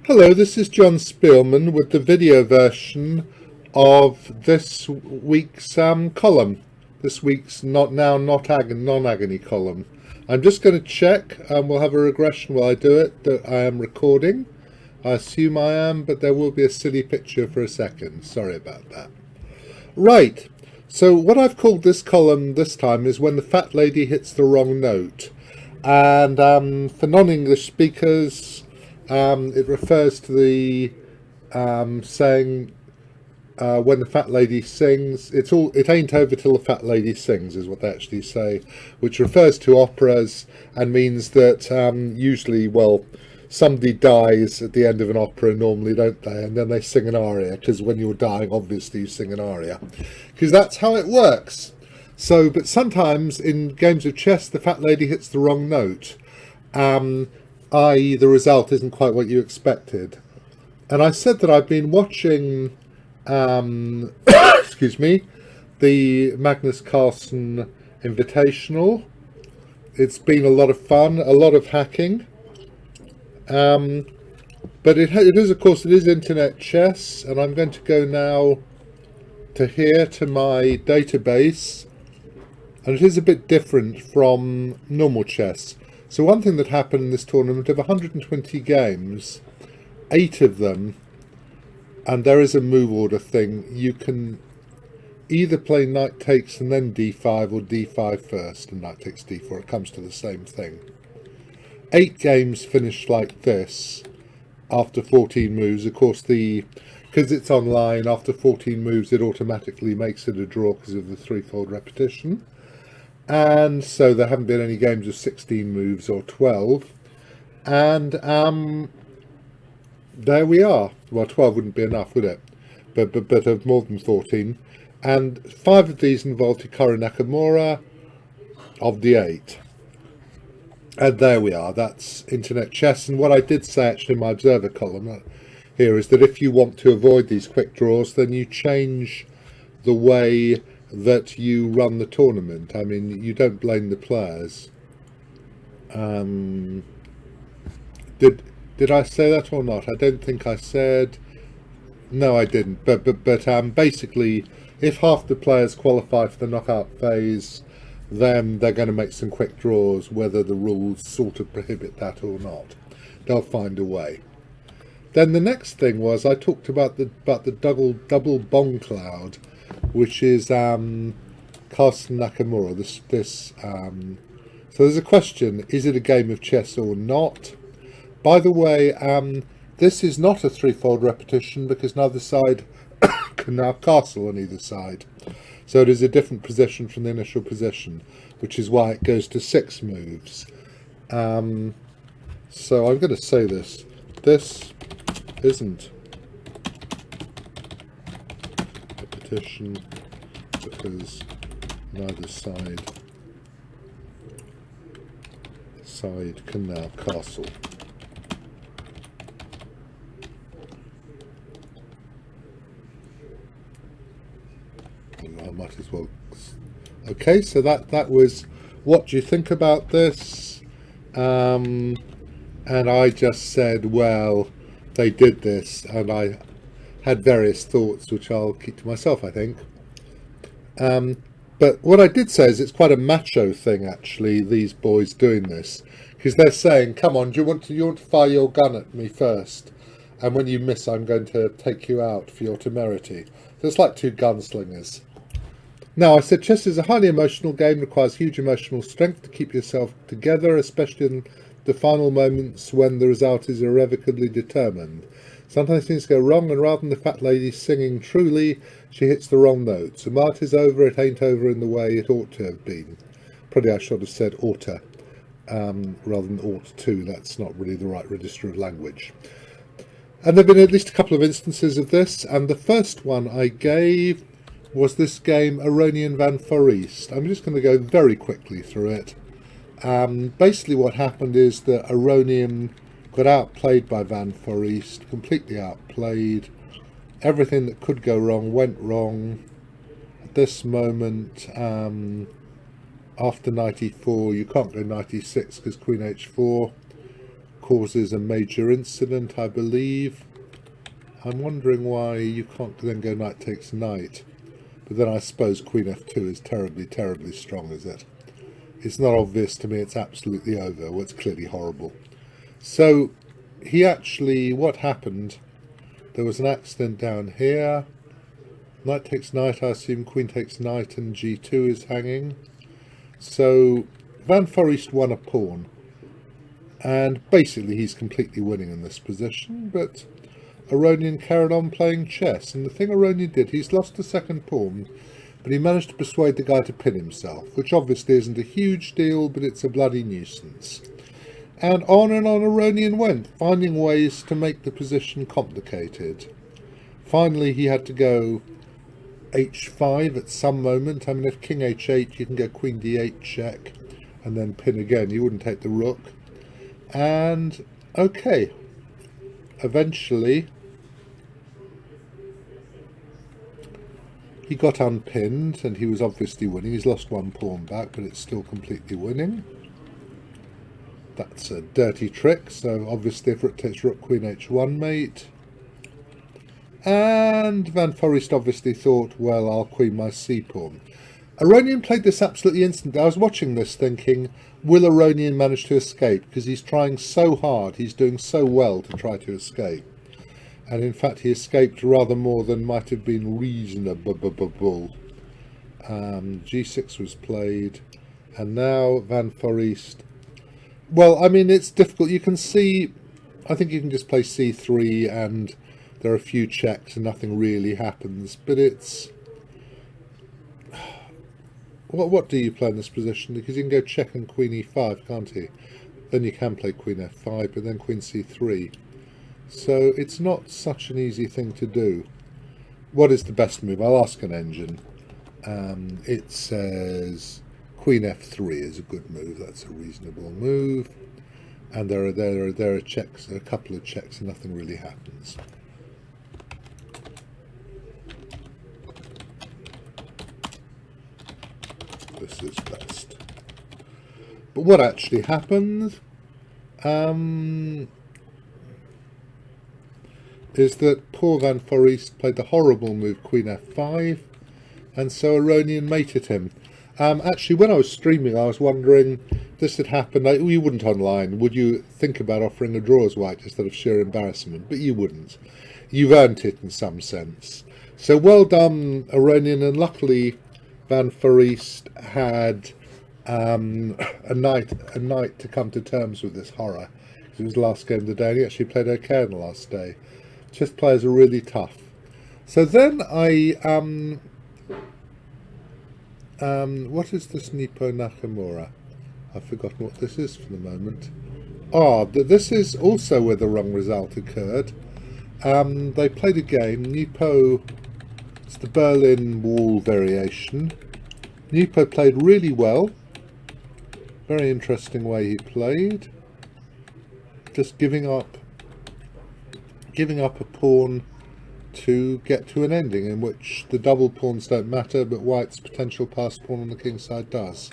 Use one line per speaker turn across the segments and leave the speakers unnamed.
Hello, this is Jon Speelman with the video version of this week's column. This week's non-agony column. I'm just going to check, we'll have a regression while I do it, that I am recording. I assume I am, but there will be a silly picture for a second. Sorry about that. Right, so what I've called this column this time is When the Fat Lady Hits the Wrong Note. And for non-English speakers, it refers to the saying, when the fat lady sings, it ain't over till the fat lady sings, is what they actually say, which refers to operas and means that usually, well, somebody dies at the end of an opera normally, don't they? And then they sing an aria, because when you're dying, obviously you sing an aria, because that's how it works. So, but sometimes in games of chess, the fat lady hits the wrong note, i.e. the result isn't quite what you expected. And I said that I've been watching, excuse me, the Magnus Carlsen Invitational. It's been a lot of fun, a lot of hacking. But it is, of course, it is internet chess, and I'm going to go now to my database, and it is a bit different from normal chess. So one thing that happened in this tournament, of 120 games, 8 of them, and there is a move order thing, you can either play knight takes and then d5, or d5 first and knight takes d4. It comes to the same thing. 8 games finished like this after 14 moves. Of course, because it's online, after 14 moves it automatically makes it a draw because of the threefold repetition. And so there haven't been any games of 16 moves or 12. And there we are. Well, 12 wouldn't be enough, would it? But of more than 14. And 5 of these involved Hikaru Nakamura of the 8. And there we are. That's internet chess. And what I did say actually in my observer column here is that if you want to avoid these quick draws, then you change the way that you run the tournament. I mean, you don't blame the players. Did I say that or not? I don't think I said. No, I didn't. But basically, if half the players qualify for the knockout phase, then they're going to make some quick draws, whether the rules sort of prohibit that or not. They'll find a way. Then the next thing was I talked about the double bomb cloud, which is Carlsen Nakamura. So there's a question: is it a game of chess or not? By the way, this is not a threefold repetition because neither side can now castle on either side. So it is a different position from the initial position, which is why it goes to 6 moves. So I'm going to say this. This isn't repetition because neither side can now castle. I might as well. Okay, so that was what do you think about this? And I just said, well, they did this, and I had various thoughts which I'll keep to myself, I think. But what I did say is it's quite a macho thing, actually, these boys doing this, because they're saying, come on, do you want to fire your gun at me first? And when you miss, I'm going to take you out for your temerity. So it's like 2 gunslingers. Now, I said chess is a highly emotional game, requires huge emotional strength to keep yourself together, especially in the final moments when the result is irrevocably determined. Sometimes things go wrong, and rather than the fat lady singing truly, she hits the wrong note. So Mart is over, it ain't over in the way it ought to have been. Probably I should have said oughta, rather than ought to. That's not really the right register of language. And there have been at least a couple of instances of this, and the first one I gave was this game Aronian Van Foreest. I'm just going to go very quickly through it. Basically what happened is that Aronian got outplayed by Van Foreest, completely outplayed. Everything that could go wrong went wrong. At this moment, after knight e4, you can't go knight e6 because queen h4. causes a major incident, I believe. I'm wondering why you can't then go knight takes knight. But then I suppose queen f2 is terribly, terribly strong, is it? It's not obvious to me, it's absolutely over. Well, it's clearly horrible. So, he actually, what happened, there was an accident down here. Knight takes knight, I assume queen takes knight and g2 is hanging. So, Van Foreest won a pawn. And basically he's completely winning in this position, but Aronian carried on playing chess, and the thing Aronian did, he's lost the second pawn, but he managed to persuade the guy to pin himself, which obviously isn't a huge deal, but it's a bloody nuisance. And on Aronian went, finding ways to make the position complicated. Finally he had to go h5 at some moment. I mean, if king h8, you can go queen d8 check, and then pin again. You wouldn't take the rook. And, okay, eventually he got unpinned, and he was obviously winning. He's lost one pawn back, but it's still completely winning. That's a dirty trick, so obviously if rook takes rook, queen h1 mate. And Van Foreest obviously thought, well, I'll queen my c-pawn. Aronian played this absolutely instantly. I was watching this thinking, will Aronian manage to escape? Because he's trying so hard, he's doing so well to try to escape. And in fact he escaped rather more than might have been reasonable. G6 was played, and now Van Foreest. Well, I mean, it's difficult. You can see, I think you can just play c3 and there are a few checks and nothing really happens, but it's... What do you play in this position? Because you can go check and queen e5, can't you? Then you can play queen f5, but then queen c3. So it's not such an easy thing to do. What is the best move? I'll ask an engine. It says queen f3 is a good move. That's a reasonable move. And there are checks, a couple of checks, and nothing really happens. This is best. But what actually happened is that poor Van Foreest played the horrible move queen f5, and so Aronian mated him. Actually, when I was streaming, I was wondering, this had happened, you wouldn't online, would you think about offering a draw as white instead of sheer embarrassment? But you wouldn't. You've earned it in some sense. So well done, Aronian, and luckily Van Foreest had a night to come to terms with this horror. It was the last game of the day, and he actually played okay on the last day. Chess players are really tough. So then I what is this Nippo Nakamura? I've forgotten what this is for the moment. This is also where the wrong result occurred. They played a game. Nippo, it's the Berlin Wall variation. Nippo played really well. Very interesting way he played. Just giving up a pawn to get to an ending in which the double pawns don't matter, but white's potential passed pawn on the king side does.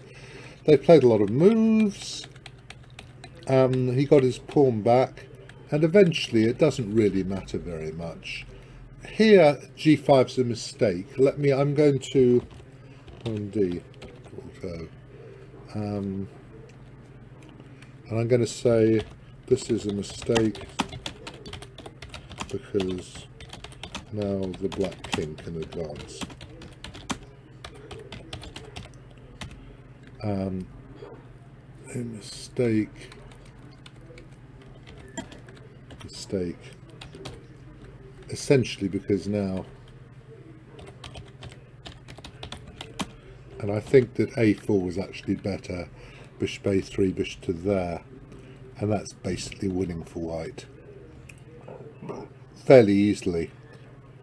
They played a lot of moves. He got his pawn back, and eventually it doesn't really matter very much. Here, g5's a mistake. I'm going to pawn d, auto, and I'm going to say this is a mistake because now the black king can advance. A mistake. Essentially because now, and I think that a4 was actually better, bishop a3, bishop to there, and that's basically winning for white fairly easily,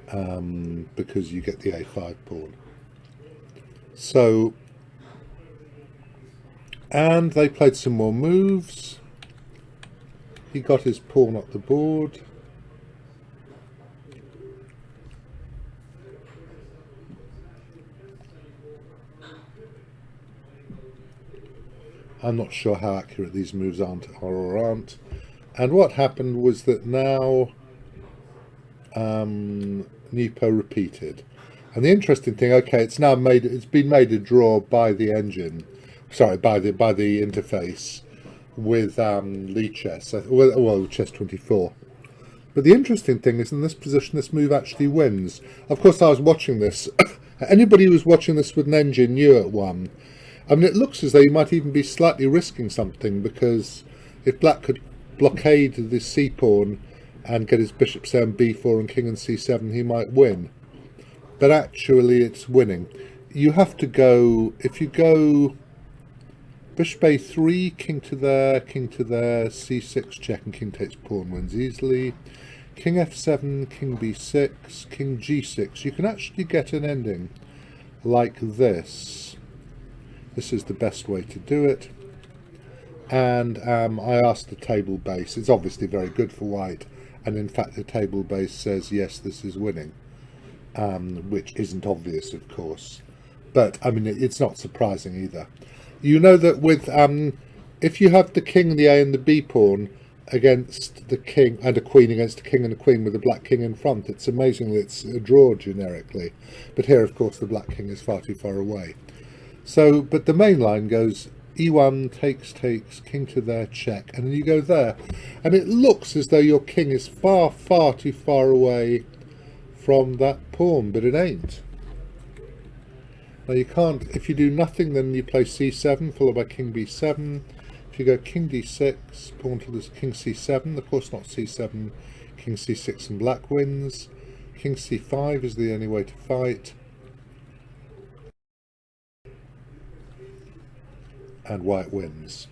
because you get the a5 pawn. So, and they played some more moves. He got his pawn up the board. I'm not sure how accurate these moves are or aren't. And what happened was that now Nepo repeated. And the interesting thing, okay, it's been made a draw by the engine, sorry, by the interface with Lee chess, well, chess 24. But the interesting thing is, in this position, this move actually wins. Of course, I was watching this. Anybody who was watching this with an engine knew it won. I mean, it looks as though you might even be slightly risking something, because if black could blockade the c-pawn and get his bishop say on b4 and king and c7, he might win. But actually, it's winning. You have to go, if you go bishop a3, king to there, c6 check, and king takes pawn, wins easily. King f7, king b6, king g6. You can actually get an ending like this. This is the best way to do it. And I asked the table base. It's obviously very good for white. And in fact, the table base says, yes, this is winning. Which isn't obvious, of course. But, I mean, it's not surprising either. You know that with, if you have the king, the a and the b pawn against the king, and a queen against a king and a queen with a black king in front, it's amazingly, it's a draw generically. But here, of course, the black king is far too far away. So, but the main line goes e1, takes, king to there, check, and then you go there. And it looks as though your king is far, far too far away from that pawn, but it ain't. Now you can't, if you do nothing, then you play c7, followed by king b7. If you go king d6, pawn to this king c7, of course not c7, king c6 and black wins. King c5 is the only way to fight. And white wins.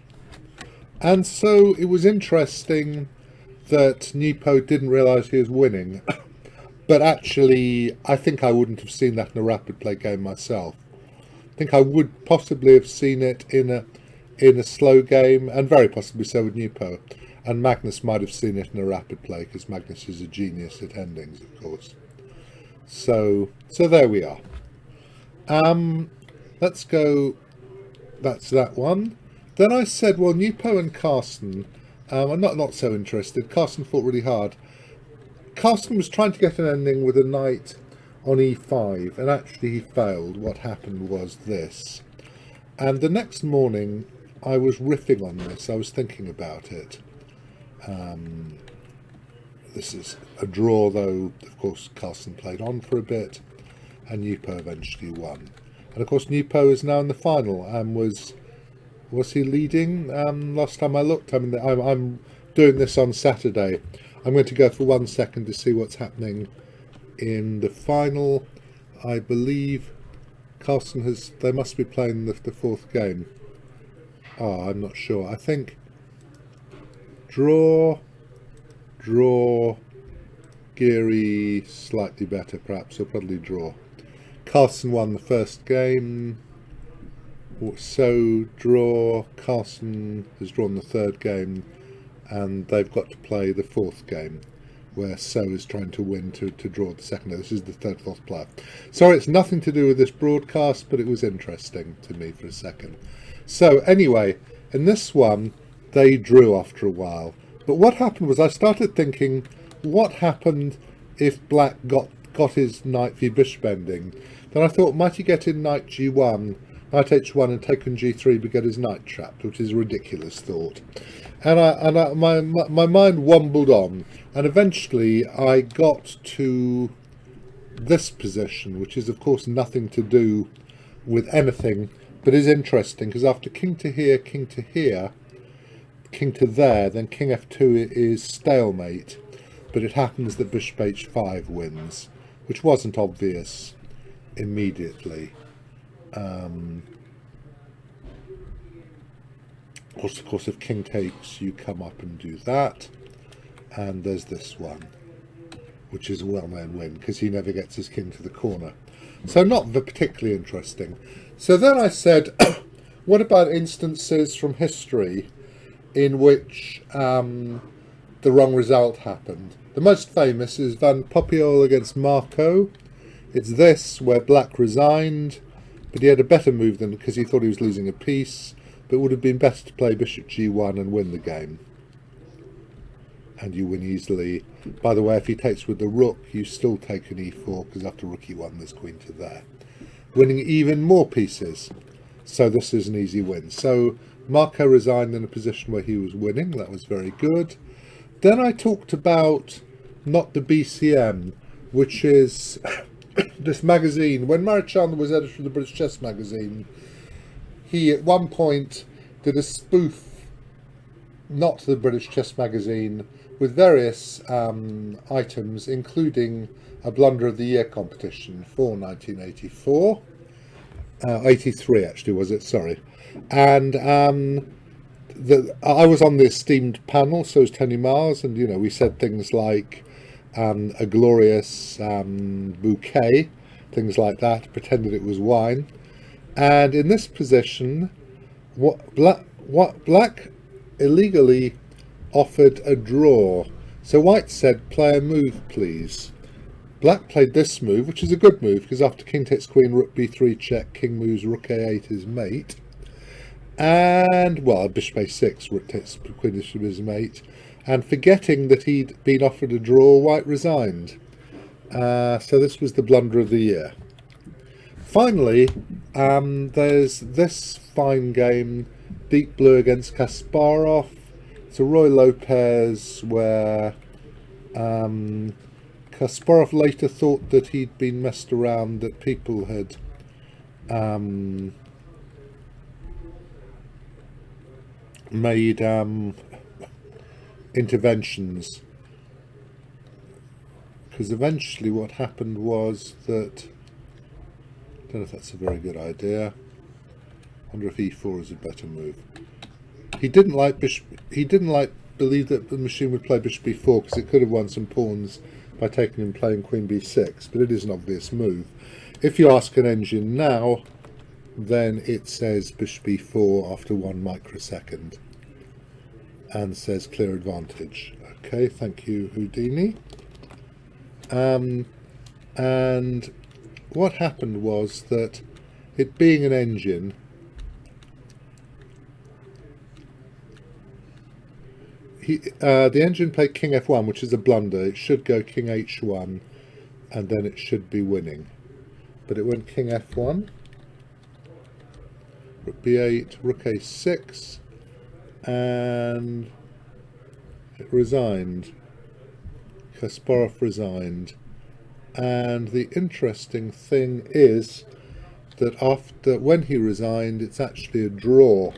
And so it was interesting that Nepo didn't realise he was winning. But actually, I think I wouldn't have seen that in a rapid play game myself. I think I would possibly have seen it in a slow game, and very possibly so with Nepo. And Magnus might have seen it in a rapid play, because Magnus is a genius at endings, of course. So there we are. Let's go. That's that one. Then I said, well, Nepo and Carsten, I'm not so interested. Carsten fought really hard. Carsten was trying to get an ending with a knight on e5, and actually he failed. What happened was this. And the next morning, I was riffing on this. I was thinking about it. This is a draw, though, of course, Carsten played on for a bit, and Nepo eventually won. And of course, Nepo is now in the final, and was he leading last time I looked? I mean, I'm doing this on Saturday. I'm going to go for 1 second to see what's happening in the final. I believe Carsten they must be playing the fourth game. Oh, I'm not sure. I think draw, Geary slightly better perhaps, or probably draw. Carsten won the first game, so draw. Carsten has drawn the third game, and they've got to play the fourth game, where So is trying to win to draw the second. This is the third, fourth player. Sorry, it's nothing to do with this broadcast, but it was interesting to me for a second. So anyway, in this one, they drew after a while. But what happened was I started thinking, what happened if black got his knight v bishop ending? Then I thought, might he get in knight g1, knight h1 and take on g3 but get his knight trapped, which is a ridiculous thought. And my mind wobbled on, and eventually I got to this position, which is of course nothing to do with anything, but is interesting, because after king to here, king to here, king to there, then king f2 is stalemate, but it happens that bishop h5 wins, which wasn't obvious immediately. Of course, if king takes, you come up and do that. And there's this one, which is a well-known win, because he never gets his king to the corner. So not particularly interesting. So then I said, what about instances from history in which the wrong result happened? The most famous is Van Poppiool against Marco. It's this, where black resigned, but he had a better move than, because he thought he was losing a piece, but it would have been better to play bishop g1 and win the game. and you win easily. By the way, if he takes with the rook, you still take an e4, because after rook e1 there's queen to there, winning even more pieces. So this is an easy win. So Marco resigned in a position where he was winning. That was very good. Then I talked about Not the BCM, which is this magazine. When Murray Chandler was editor of the British Chess magazine, he at one point did a spoof Not the British Chess magazine with various items, including a Blunder of the Year competition for 1984. 83 actually, was it? Sorry. And I was on the esteemed panel, so was Tony Mars, and you know, we said things like a glorious bouquet, things like that, pretended it was wine. And in this position, Black illegally offered a draw. So White said, play a move, please. Black played this move, which is a good move, because after king takes queen, rook b3 check, king moves, rook a8 is mate. And, well, bishop a6, rook takes queen is his mate. And forgetting that he'd been offered a draw, White resigned. So this was the blunder of the year. Finally, there's this fine game, Deep Blue against Kasparov. It's a Roy Lopez where Kasparov later thought that he'd been messed around, that people had made interventions, because eventually what happened was that, I don't know if that's a very good idea. I wonder if e4 is a better move. He didn't believe that the machine would play bishop b4 because it could have won some pawns by taking and playing queen b6, but it is an obvious move. If you ask an engine now, then it says bishop b4 after 1 microsecond and says clear advantage. Okay, thank you, Houdini. And what happened was that, it being an engine, the engine played king f1, which is a blunder. It should go king h1, and then it should be winning. But it went king f1, rook b8, rook a6, and it resigned. Kasparov resigned. And the interesting thing is that when he resigned, it's actually a draw.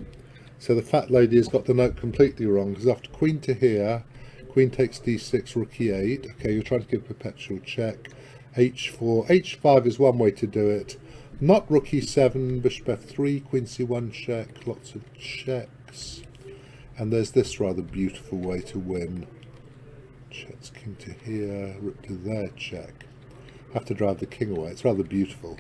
So the fat lady has got the note completely wrong, because after queen to here, queen takes d6, rook e8. Okay, you're trying to give perpetual check. h4, h5 is one way to do it. Not rook e7, bishop f3, queen c1 check, lots of checks. And there's this rather beautiful way to win. Checks king to here, rook to there, check. Have to drive the king away. It's rather beautiful.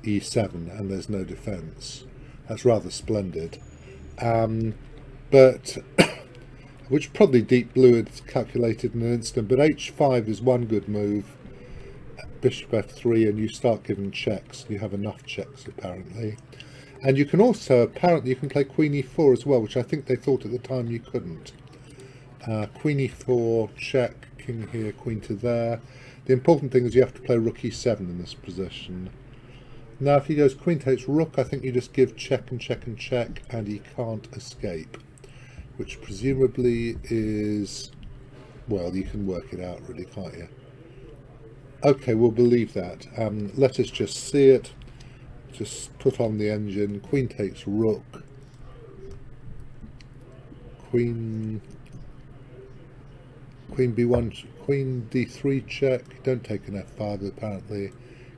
e7, and there's no defense. That's rather splendid. But which probably Deep Blue had calculated in an instant, but h5 is one good move, bishop f3, and you start giving checks. You have enough checks apparently. And you can also, apparently you can play queen e4 as well, which I think they thought at the time you couldn't. Queen e4, check, king here, queen to there. The important thing is you have to play rook e7 in this position. Now if he goes queen takes rook, I think you just give check and check and check, and he can't escape, which presumably is, well, you can work it out really, can't you? Okay, we'll believe that. Let us just see it. Just put on the engine. Queen takes rook. Queen b1, queen d3 check. Don't take an f5 apparently.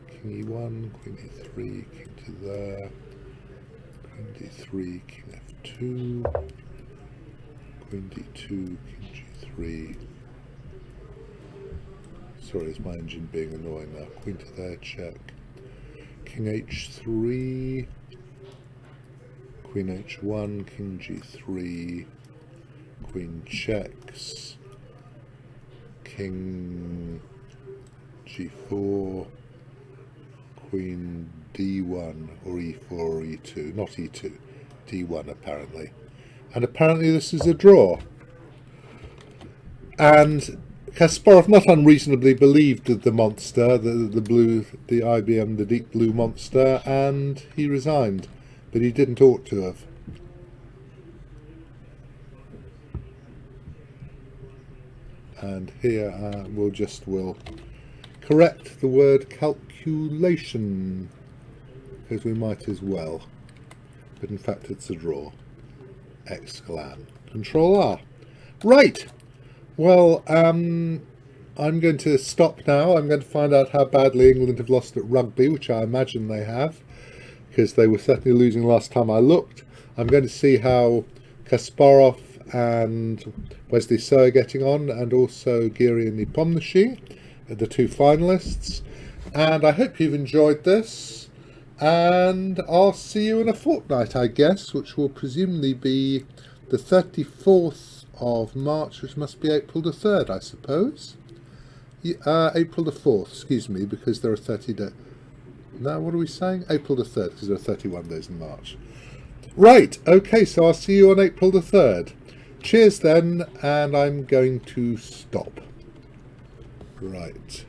King e1, queen e3, king to there. Queen d3, king f2. Queen d2, king g3. Sorry, is my engine being annoying now? Queen to there, check. King h3, queen h1, king g3, queen checks, king g4, queen d1 or e4 or e2, not e2, d1 apparently. And apparently this is a draw. And Kasparov not unreasonably believed the monster, the IBM, the Deep Blue monster, and he resigned. But he didn't ought to have. And here we'll correct the word calculation, because we might as well. But in fact it's a draw. Exclam. Control R. Right. Well, I'm going to stop now. I'm going to find out how badly England have lost at rugby, which I imagine they have, because they were certainly losing last time I looked. I'm going to see how Kasparov and Wesley So are getting on, and also Giri and Nepomniachtchi, the two finalists. And I hope you've enjoyed this, and I'll see you in a fortnight, I guess, which will presumably be the 34th of March, which must be April the 3rd, I suppose. April the 4th, excuse me, because there are 30 days. No, what are we saying? April the 3rd, because there are 31 days in March. Right, okay, so I'll see you on April the 3rd. Cheers then, and I'm going to stop. Right.